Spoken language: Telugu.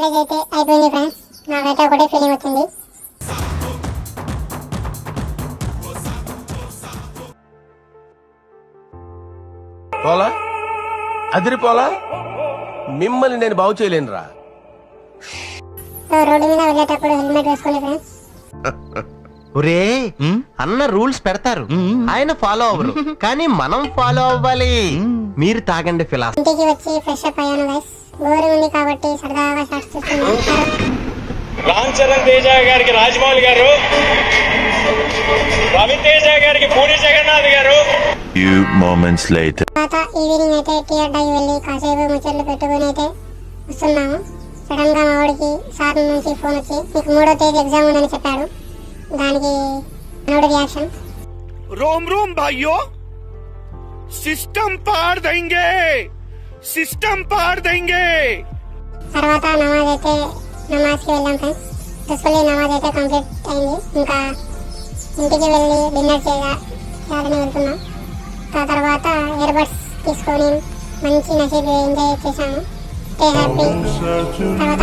కాలేజ్ అయితే అయిపోయింది ఫ్రెండ్స్. నాకైతే ఒకటే ఫీలింగ్ వచ్చింది. పోలా అదిరిపోలా, మిమ్మల్ని నేను బాగు చేయలేనురా. సో రోడ్డు మీద వెళ్ళేటప్పుడు హెల్మెట్ వేసుకోండి ఫ్రెండ్స్. ఒరే అన్న రూల్స్ పెడతారు, ఆయన ఫాలో అవ్వరు, కానీ మనం ఫాలో అవ్వాలి. మీరు తాగండి ఫిలాసఫీ. ఇంటికి వచ్చి ఫ్రెష్ అప్ అయ్యాను గైస్. బోరింగ్ ఉంది కాబట్టి సరదాగా షార్ట్స్ చూస్తున్నాను. రామ్ చరణ్ తేజ గారికి రాజమౌళి గారు, రవితేజ గారికి పూరి జగన్నాథ్ గారు. Few moments later. తర్వాత ఈవినింగ్ అయితే టీ అడ్డాకి వెళ్ళి కాసేపు ముచ్చట్లు పెట్టుకుని అయితే వస్తున్నాము. సడన్ గా మా వాడికి సార్ నుంచి ఫోన్ వచ్చి మీకు 3వ తేదీ ఎగ్జామ్ ఉందని చెప్పాడు. దానికి మనోడి రియాక్షన్, रोम रोम भाइयों, सिस्टम पार देंगे, सिस्टम पार देंगे. తర్వాత నమాజ్కి వెళ్ళాం ఫ్రెండ్స్. సక్సెస్ఫుల్లీ నమాజ్ అయితే కంప్లీట్ అయింది. ఇంకా ఇంటికి వెళ్ళి డిన్నర్ చేయాలని వెళ్తున్నాం. ఆ తర్వాత ఇయర్ బడ్స్ తీసుకొని మంచి నసీబ్ ఎంజాయ్ చేశాము. Stay happy. తర్వాత